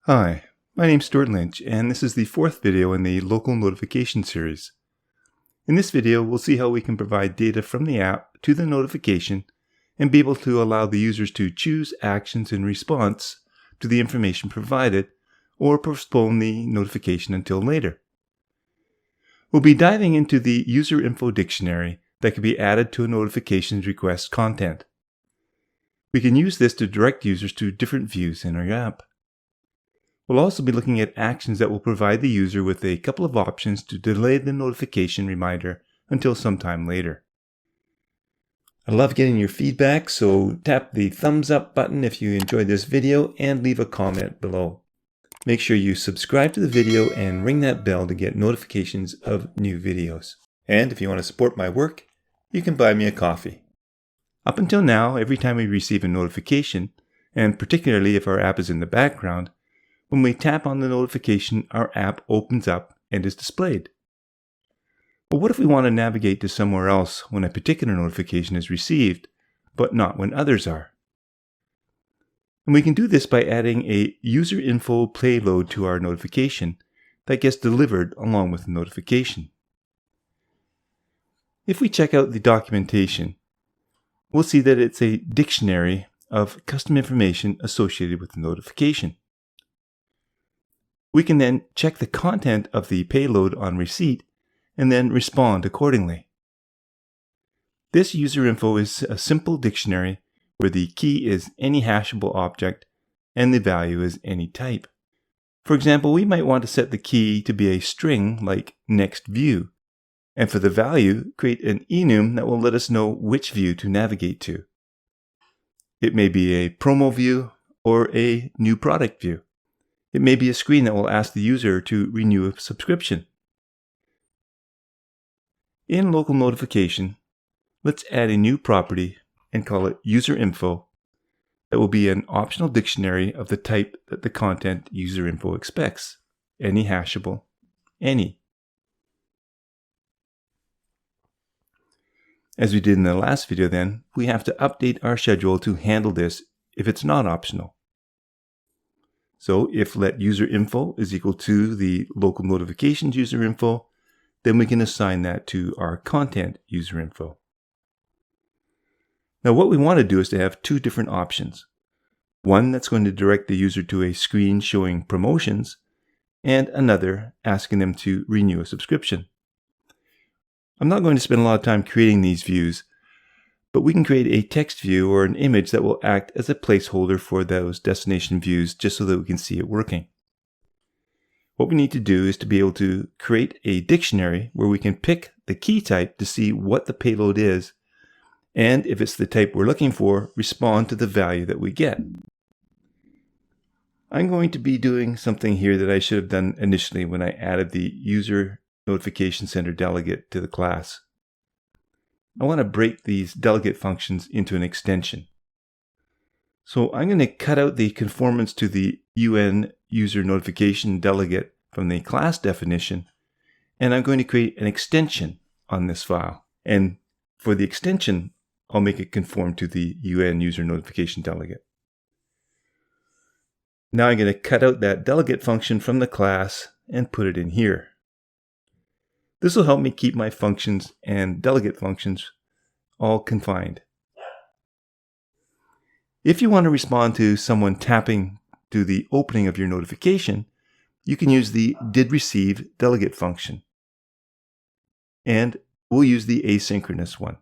Hi, my name's Stewart Lynch, and this is the fourth video in the local notification series. In this video, we'll see how we can provide data from the app to the notification and be able to allow the users to choose actions in response to the information provided or postpone the notification until later. We'll be diving into the UserInfo Dictionary that can be added to a notifications request content. We can use this to direct users to different views in our app. We'll also be looking at actions that will provide the user with a couple of options to delay the notification reminder until sometime later. I love getting your feedback, so tap the thumbs up button if you enjoyed this video and leave a comment below. Make sure you subscribe to the video and ring that bell to get notifications of new videos. And if you want to support my work, you can buy me a coffee. Up until now, every time we receive a notification, and particularly if our app is in the background, when we tap on the notification, our app opens up and is displayed. But what if we want to navigate to somewhere else when a particular notification is received, but not when others are? And we can do this by adding a UserInfo payload to our notification that gets delivered along with the notification. If we check out the documentation, we'll see that it's a dictionary of custom information associated with the notification. We can then check the content of the payload on receipt and then respond accordingly. This UserInfo is a simple dictionary where the key is any hashable object and the value is any type. For example, we might want to set the key to be a string like next view, and for the value, create an enum that will let us know which view to navigate to. It may be a promo view or a new product view. It may be a screen that will ask the user to renew a subscription. In local notification, let's add a new property and call it UserInfo that will be an optional dictionary of the type that the content UserInfo expects. Any hashable, any. As we did in the last video then, we have to update our schedule to handle this if it's not optional. So if let UserInfo is equal to the local notifications UserInfo, then we can assign that to our content UserInfo. Now what we want to do is to have two different options. One that's going to direct the user to a screen showing promotions, and another asking them to renew a subscription. I'm not going to spend a lot of time creating these views, but we can create a text view or an image that will act as a placeholder for those destination views just so that we can see it working. What we need to do is to be able to create a dictionary where we can pick the key type to see what the payload is, and if it's the type we're looking for, respond to the value that we get. I'm going to be doing something here that I should have done initially when I added the User Notification Center delegate to the class. I want to break these delegate functions into an extension. So I'm going to cut out the conformance to the UN user notification delegate from the class definition, and I'm going to create an extension on this file. And for the extension, I'll make it conform to the UN user notification delegate. Now I'm going to cut out that delegate function from the class and put it in here. This will help me keep my functions and delegate functions all confined. If you want to respond to someone tapping to the opening of your notification, you can use the didReceive delegate function. And we'll use the asynchronous one.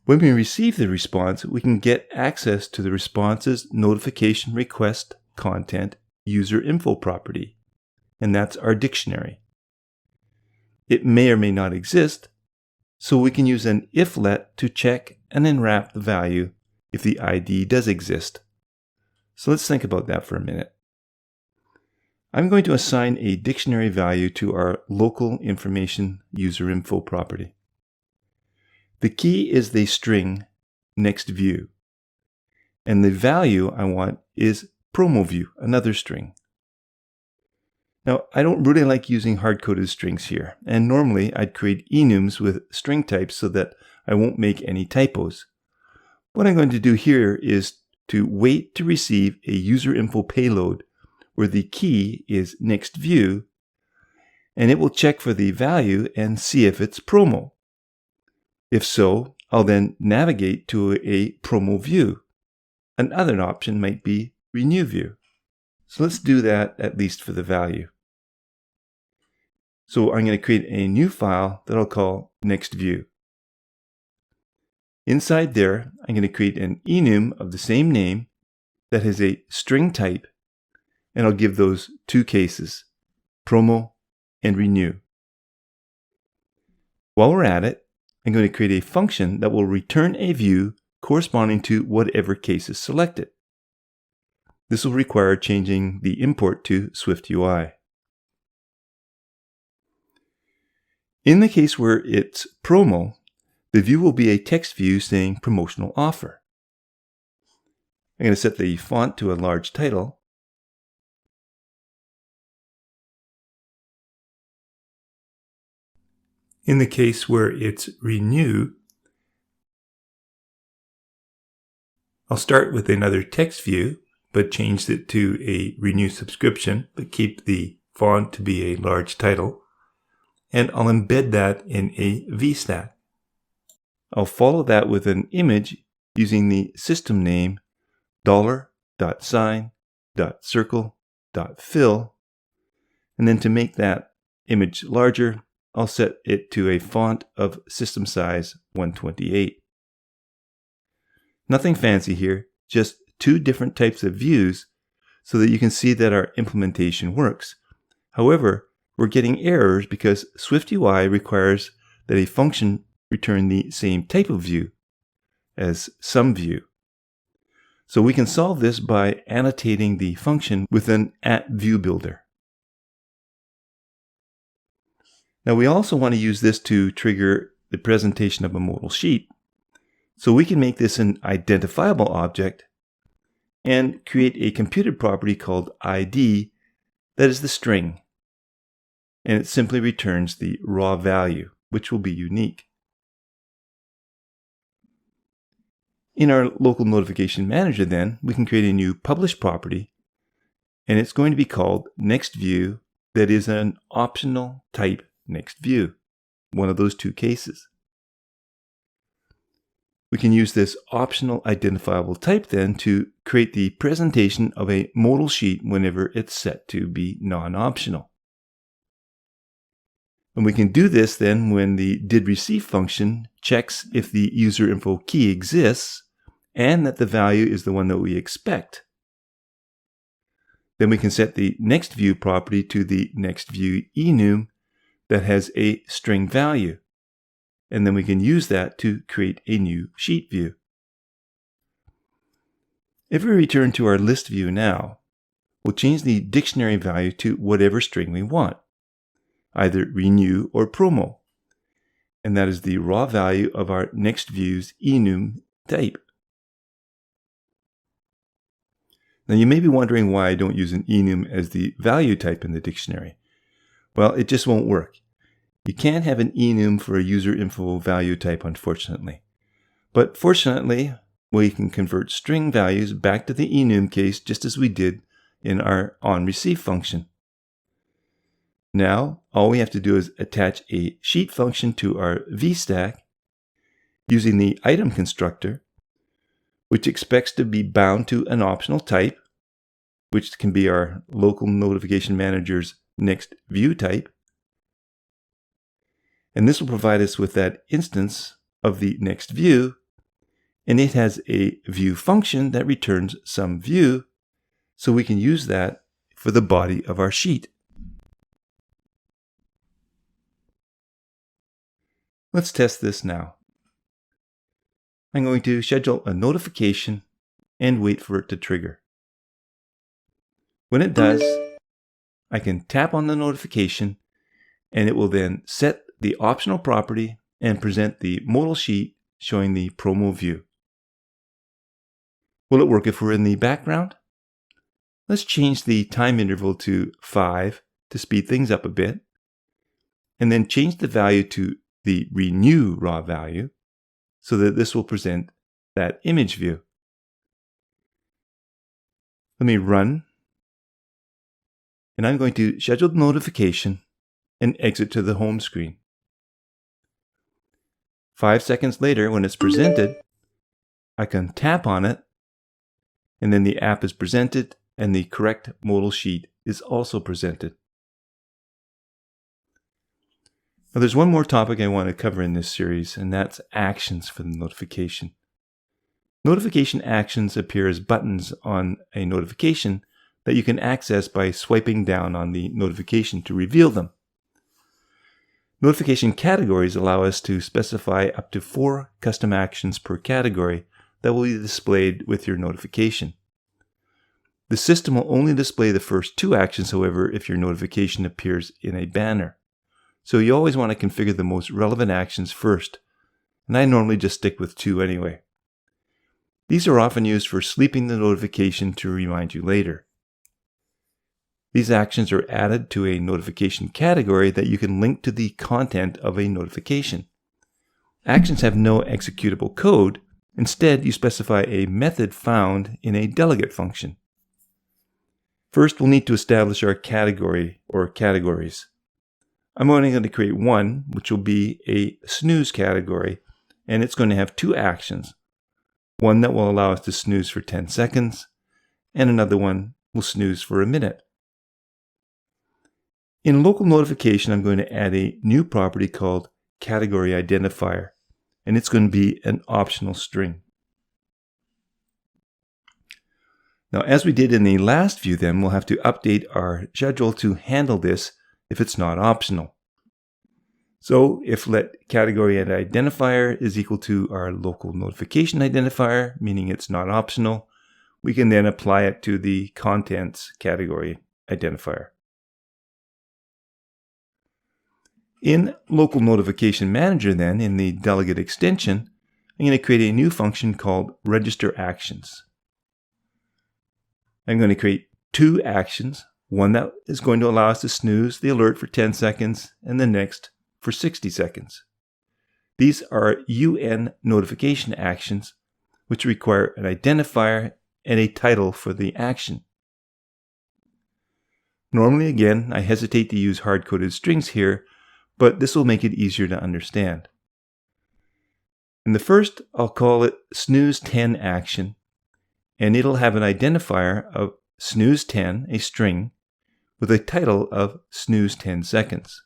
When we receive the response, we can get access to the response's notification request content UserInfo property. And that's our dictionary. It may or may not exist, so we can use an if-let to check and then wrap the value if the ID does exist. So let's think about that for a minute. I'm going to assign a dictionary value to our local information UserInfo property. The key is the string next view, and the value I want is promo view, another string. Now, I don't really like using hard-coded strings here, and normally I'd create enums with string types so that I won't make any typos. What I'm going to do here is to wait to receive a UserInfo payload where the key is next view, and it will check for the value and see if it's promo. If so, I'll then navigate to a promo view. Another option might be renew view. So let's do that at least for the value. So I'm going to create a new file that I'll call next view. Inside there, I'm going to create an enum of the same name that has a string type, and I'll give those two cases, promo and renew. While we're at it, I'm going to create a function that will return a view corresponding to whatever case is selected. This will require changing the import to SwiftUI. In the case where it's promo, the view will be a text view saying promotional offer. I'm going to set the font to a large title. In the case where it's renew, I'll start with another text view, but change it to a renew subscription, but keep the font to be a large title. And I'll embed that in a VStack. I'll follow that with an image using the system name $.sign.circle.fill. And then to make that image larger, I'll set it to a font of system size 128. Nothing fancy here, just two different types of views so that you can see that our implementation works. However, we're getting errors because SwiftUI requires that a function return the same type of view as some view. So we can solve this by annotating the function with an @viewBuilder. Now we also want to use this to trigger the presentation of a modal sheet. So we can make this an identifiable object and create a computed property called ID that is the string. And it simply returns the raw value, which will be unique. In our local notification manager then, we can create a new publish property, and it's going to be called next view that is an optional type next view, one of those two cases. We can use this optional identifiable type then to create the presentation of a modal sheet whenever it's set to be non-optional. And we can do this then when the didReceive function checks if the UserInfo key exists and that the value is the one that we expect. Then we can set the next view property to the next view enum that has a string value. And then we can use that to create a new sheet view. If we return to our list view now, we'll change the dictionary value to whatever string we want, either renew or promo. And that is the raw value of our next view's enum type. Now you may be wondering why I don't use an enum as the value type in the dictionary. Well, it just won't work. You can't have an enum for a UserInfo value type, unfortunately. But fortunately, we can convert string values back to the enum case just as we did in our onReceive function. Now, all we have to do is attach a sheet function to our VStack using the item constructor, which expects to be bound to an optional type, which can be our local notification manager's next view type. And this will provide us with that instance of the next view, and it has a view function that returns some view, so we can use that for the body of our sheet. Let's test this now. I'm going to schedule a notification and wait for it to trigger. When it does, I can tap on the notification and it will then set the optional property and present the modal sheet showing the promo view. Will it work if we're in the background? Let's change the time interval to 5 to speed things up a bit, and then change the value to the renew raw value so that this will present that image view. Let me run. And I'm going to schedule the notification and exit to the home screen. 5 seconds later, when it's presented, I can tap on it, and then the app is presented and the correct modal sheet is also presented. Now there's one more topic I want to cover in this series, and that's actions for the notification. Notification actions appear as buttons on a notification that you can access by swiping down on the notification to reveal them. Notification categories allow us to specify up to 4 custom actions per category that will be displayed with your notification. The system will only display the first 2 actions, however, if your notification appears in a banner. So you always want to configure the most relevant actions first, and I normally just stick with 2 anyway. These are often used for sleeping the notification to remind you later. These actions are added to a notification category that you can link to the content of a notification. Actions have no executable code. Instead, you specify a method found in a delegate function. First, we'll need to establish our category or categories. I'm only going to create one, which will be a snooze category, and it's going to have 2 actions. One that will allow us to snooze for 10 seconds, and another one will snooze for a minute. In local notification, I'm going to add a new property called category identifier, and it's going to be an optional string. Now, as we did in the last view, then we'll have to update our schedule to handle this if it's not optional. So if let category identifier is equal to our local notification identifier, meaning it's not optional, we can then apply it to the contents category identifier. In Local Notification Manager then, in the delegate extension, I'm going to create a new function called Register Actions. I'm going to create 2 actions, one that is going to allow us to snooze the alert for 10 seconds and the next for 60 seconds. These are UN notification actions, which require an identifier and a title for the action. Normally, again, I hesitate to use hard-coded strings here, but this will make it easier to understand. In the first, I'll call it snooze 10 action, and it'll have an identifier of snooze 10, a string, with a title of snooze 10 seconds.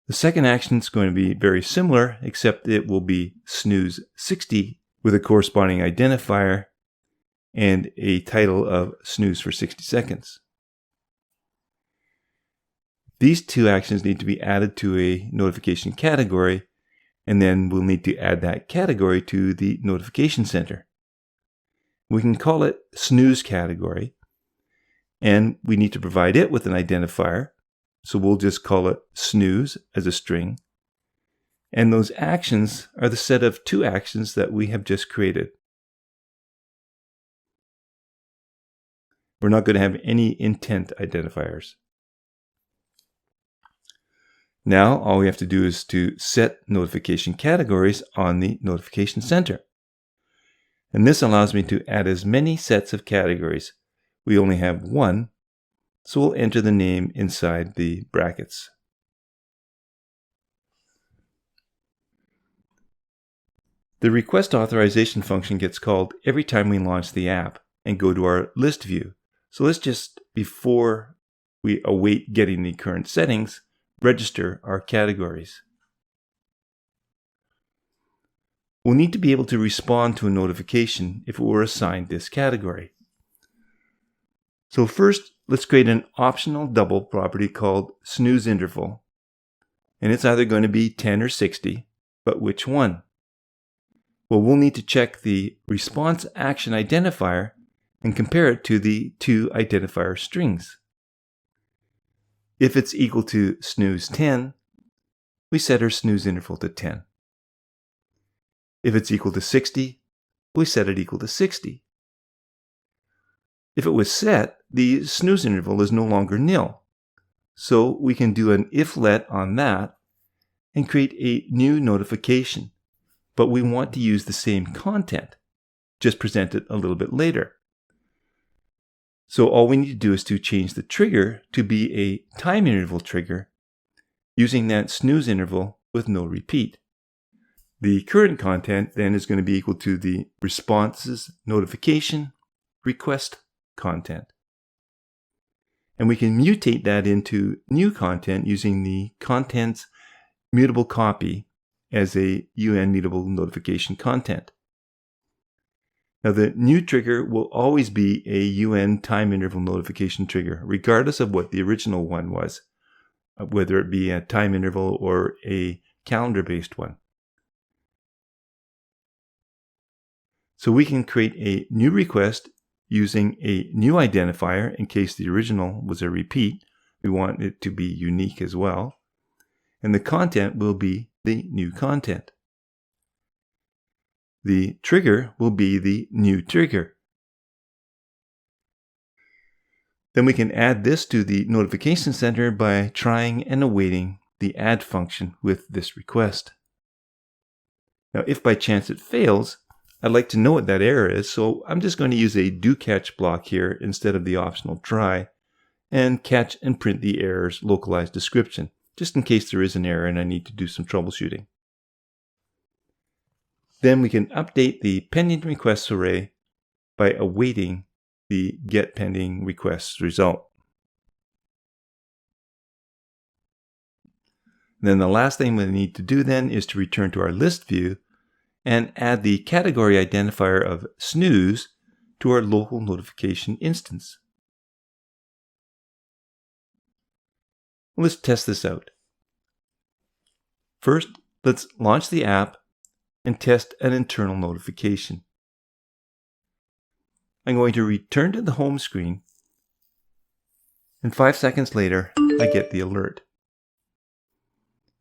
The second action is going to be very similar, except it will be snooze 60 with a corresponding identifier and a title of snooze for 60 seconds. These 2 actions need to be added to a notification category, and then we'll need to add that category to the notification center. We can call it snooze category, and we need to provide it with an identifier, so we'll just call it snooze as a string. And those actions are the set of 2 actions that we have just created. We're not going to have any intent identifiers. Now, all we have to do is to set notification categories on the notification center. And this allows me to add as many sets of categories. We only have 1, so we'll enter the name inside the brackets. The request authorization function gets called every time we launch the app and go to our list view. So let's just, before we await getting the current settings, register our categories. We'll need to be able to respond to a notification if it were assigned this category. So first, let's create an optional double property called snooze interval. And it's either going to be 10 or 60, but which one? Well, we'll need to check the response action identifier and compare it to the 2 identifier strings. If it's equal to snooze 10, we set our snooze interval to 10. If it's equal to 60, we set it equal to 60. If it was set, the snooze interval is no longer nil. So we can do an if-let on that and create a new notification. But we want to use the same content, just present it a little bit later. So all we need to do is to change the trigger to be a time interval trigger using that snooze interval with no repeat. The current content then is going to be equal to the responses notification request content. And we can mutate that into new content using the content's mutable copy as a UN mutable notification content. Now the new trigger will always be a UN time interval notification trigger, regardless of what the original one was, whether it be a time interval or a calendar-based one. So we can create a new request using a new identifier in case the original was a repeat. We want it to be unique as well. And the content will be the new content. The trigger will be the new trigger. Then we can add this to the notification center by trying and awaiting the add function with this request. Now, if by chance it fails, I'd like to know what that error is, so I'm just going to use a do catch block here instead of the optional try, and catch and print the error's localized description, just in case there is an error and I need to do some troubleshooting. Then we can update the pending requests array by awaiting the get pending requests result. Then the last thing we need to do then is to return to our list view and add the category identifier of snooze to our local notification instance. Let's test this out. First, let's launch the app and test an internal notification. I'm going to return to the home screen, and 5 seconds later, I get the alert.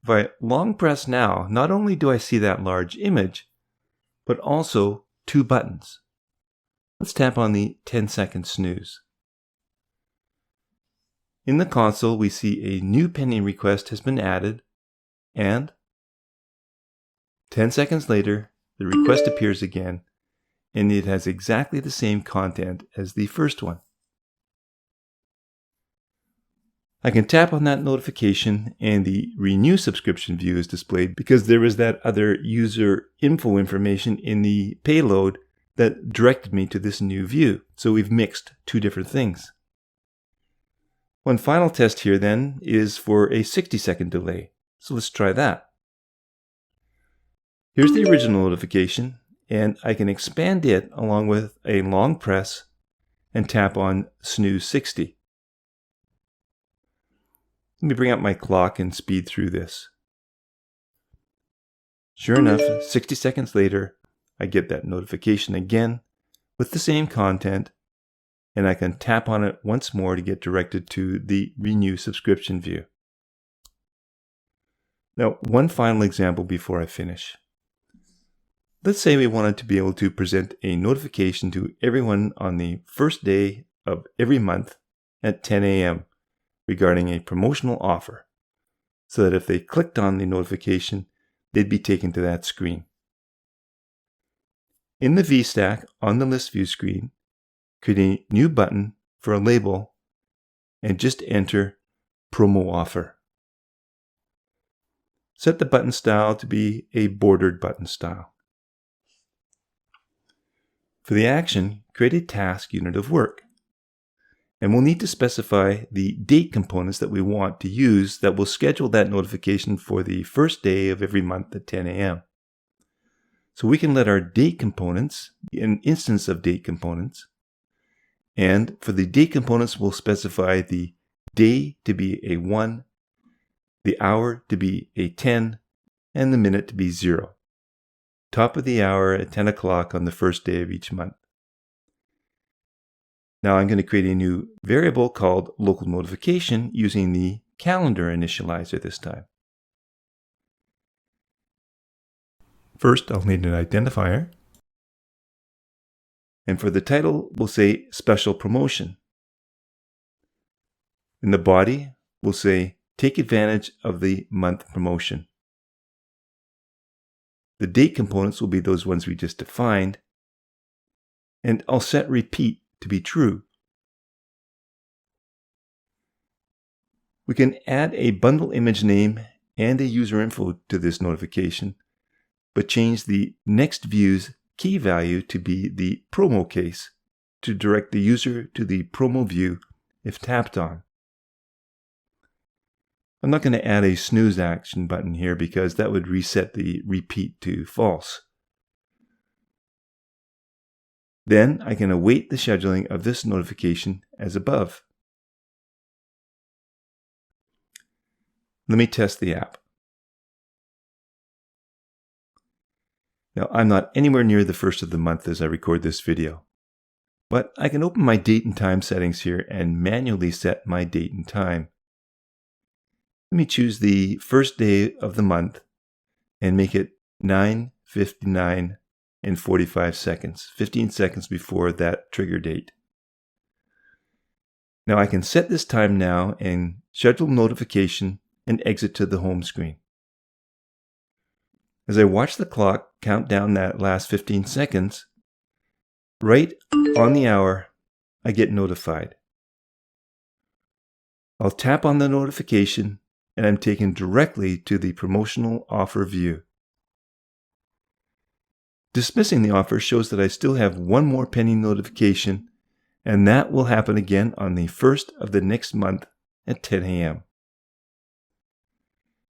If I long press now, not only do I see that large image, but also 2 buttons. Let's tap on the 10-second snooze. In the console, we see a new pending request has been added, and 10 seconds later, the request appears again, and it has exactly the same content as the first one. I can tap on that notification and the Renew Subscription view is displayed because there was that other user info information in the payload that directed me to this new view. So we've mixed 2 different things. One final test here then is for a 60-second delay. So let's try that. Here's the original notification, and I can expand it along with a long press and tap on snooze 60. Let me bring up my clock and speed through this. Sure enough, 60 seconds later, I get that notification again with the same content, and I can tap on it once more to get directed to the Renew Subscription view. Now, one final example before I finish. Let's say we wanted to be able to present a notification to everyone on the first day of every month at 10 a.m. regarding a promotional offer, so that if they clicked on the notification, they'd be taken to that screen. In the VStack on the list view screen, create a new button for a label and just enter promo offer. Set the button style to be a bordered button style. For the action, create a task unit of work. And we'll need to specify the date components that we want to use that will schedule that notification for the first day of every month at 10 a.m. So we can let our date components be an instance of date components. And for the date components, we'll specify the day to be a 1, the hour to be a 10, and the minute to be 0. Top of the hour at 10 o'clock on the first day of each month. Now I'm going to create a new variable called local notification using the calendar initializer this time. First, I'll need an identifier. And for the title, we'll say special promotion. In the body, we'll say take advantage of the month promotion. The date components will be those ones we just defined. And I'll set repeat to be true. We can add a bundle image name and a user info to this notification, but change the next view's key value to be the promo case to direct the user to the promo view if tapped on. I'm not going to add a snooze action button here because that would reset the repeat to false. Then I can await the scheduling of this notification as above. Let me test the app. Now, I'm not anywhere near the first of the month as I record this video, but I can open my date and time settings here and manually set my date and time. Let me choose the first day of the month and make it 9:59 and 45 seconds, 15 seconds before that trigger date. Now I can set this time now and schedule notification and exit to the home screen. As I watch the clock count down that last 15 seconds, right on the hour, I get notified. I'll tap on the notification and I'm taken directly to the promotional offer view. Dismissing the offer shows that I still have one more pending notification, and that will happen again on the 1st of the next month at 10 a.m.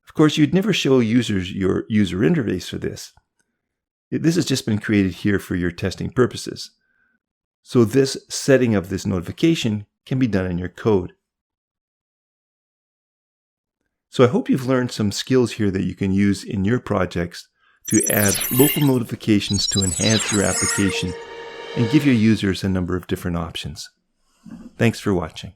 Of course, you'd never show users your user interface for this. This has just been created here for your testing purposes. So this setting of this notification can be done in your code. So I hope you've learned some skills here that you can use in your projects to add local notifications to enhance your application and give your users a number of different options. Thanks for watching.